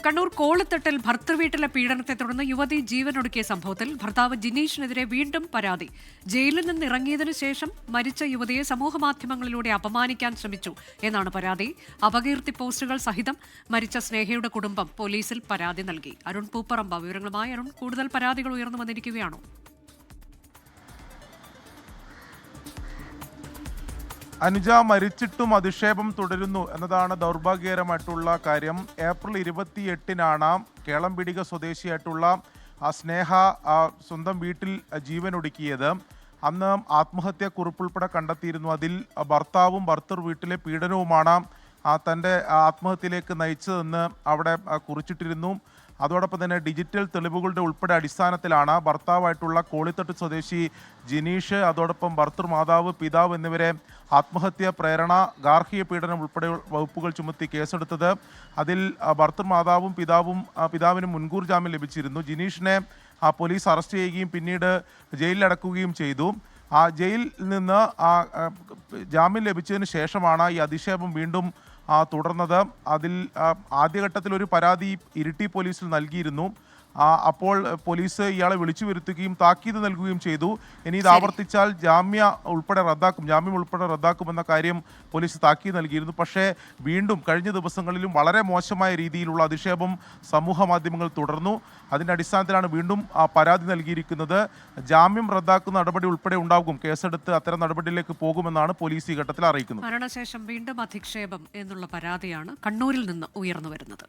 കണ്ണൂർ കോളിത്തട്ടിൽ ഭർത്തൃവീട്ടിലെ പീഡനത്തെ തുടർന്ന് യുവതി ജീവനൊടുക്കിയ സംഭവത്തിൽ ഭർത്താവ് ജിനീഷിനെതിരെ വീണ്ടും പരാതി. ജയിലിൽ നിന്ന് ഇറങ്ങിയതിനു ശേഷം മരിച്ച യുവതിയെ സമൂഹമാധ്യമങ്ങളിലൂടെ അപമാനിക്കാൻ ശ്രമിച്ചു എന്നാണ് പരാതി. അപകീർത്തി പോസ്റ്റുകൾ സഹിതം മരിച്ച സ്നേഹയുടെ കുടുംബം പോലീസിൽ പരാതി നൽകി. അരുൺ പൂപ്പറമ്പ വിവരങ്ങളുമായി. അരുൺ, കൂടുതൽ പരാതികൾ ഉയർന്നു വന്നിരിക്കുകയാണോ? അനുജ, മരിച്ചിട്ടും അധിക്ഷേപം തുടരുന്നു എന്നതാണ് ദൗർഭാഗ്യകരമായിട്ടുള്ള കാര്യം. ഏപ്രിൽ 28-നാണ് കേളംപിടിക സ്വദേശിയായിട്ടുള്ള സ്നേഹ സ്വന്തം വീട്ടിൽ ജീവനൊടുക്കിയത്. അന്ന് ആത്മഹത്യാക്കുറിപ്പുൾപ്പെടെ കണ്ടെത്തിയിരുന്നു. അതിൽ ഭർത്താവും ഭർത്തൃ വീട്ടിലെ പീഡനവുമാണ് തൻ്റെ ആത്മഹത്യയിലേക്ക് നയിച്ചതെന്ന് അവിടെ കുറിച്ചിട്ടിരുന്നു. അതോടൊപ്പം തന്നെ ഡിജിറ്റൽ തെളിവുകളുടെ ഉൾപ്പെടെ അടിസ്ഥാനത്തിലാണ് ഭർത്താവായിട്ടുള്ള കോളിത്തട്ട് സ്വദേശി ജിനീഷ്, അതോടൊപ്പം ഭർത്തൃമാതാവ്, പിതാവ് എന്നിവരെ ആത്മഹത്യാ പ്രേരണ, ഗാർഹിക പീഡനം ഉൾപ്പെടെ വകുപ്പുകൾ ചുമത്തി കേസെടുത്തത്. അതിൽ ഭർത്തൃമാതാവും പിതാവിനും മുൻകൂർ ജാമ്യം ലഭിച്ചിരുന്നു. ജിനീഷിനെ പോലീസ് അറസ്റ്റ് ചെയ്യുകയും പിന്നീട് ജയിലിലടക്കുകയും ചെയ്തു. ജയിലിൽ നിന്ന് ജാമ്യം ലഭിച്ചതിന് ശേഷമാണ് ഈ അധിക്ഷേപം വീണ്ടും തുടർന്നത്. അതിൽ ആദ്യഘട്ടത്തിൽ ഒരു പരാതി ഇരിട്ടി പോലീസിൽ നൽകിയിരുന്നു. അപ്പോൾ പോലീസ് ഇയാളെ വിളിച്ചു വരുത്തുകയും താക്കീത് നൽകുകയും ചെയ്തു. ഇനി ഇത് ആവർത്തിച്ചാൽ ജാമ്യം ഉൾപ്പെടെ റദ്ദാക്കുമെന്ന കാര്യം പോലീസ് താക്കീത് നൽകിയിരുന്നു. പക്ഷേ വീണ്ടും കഴിഞ്ഞ ദിവസങ്ങളിലും വളരെ മോശമായ രീതിയിലുള്ള അധിക്ഷേപം സമൂഹ മാധ്യമങ്ങൾ തുടർന്നു. അതിൻ്റെ അടിസ്ഥാനത്തിലാണ് വീണ്ടും പരാതി നൽകിയിരിക്കുന്നത്. ജാമ്യം റദ്ദാക്കുന്ന നടപടി ഉൾപ്പെടെ ഉണ്ടാകും. കേസെടുത്ത് അത്തരം നടപടിയിലേക്ക് പോകുമെന്നാണ് പോലീസ് ഈ ഘട്ടത്തിൽ അറിയിക്കുന്നത്. മരണശേഷം വീണ്ടും അധിക്ഷേപം എന്നുള്ള പരാതിയാണ് കണ്ണൂരിൽ നിന്ന് ഉയർന്നു വരുന്നത്.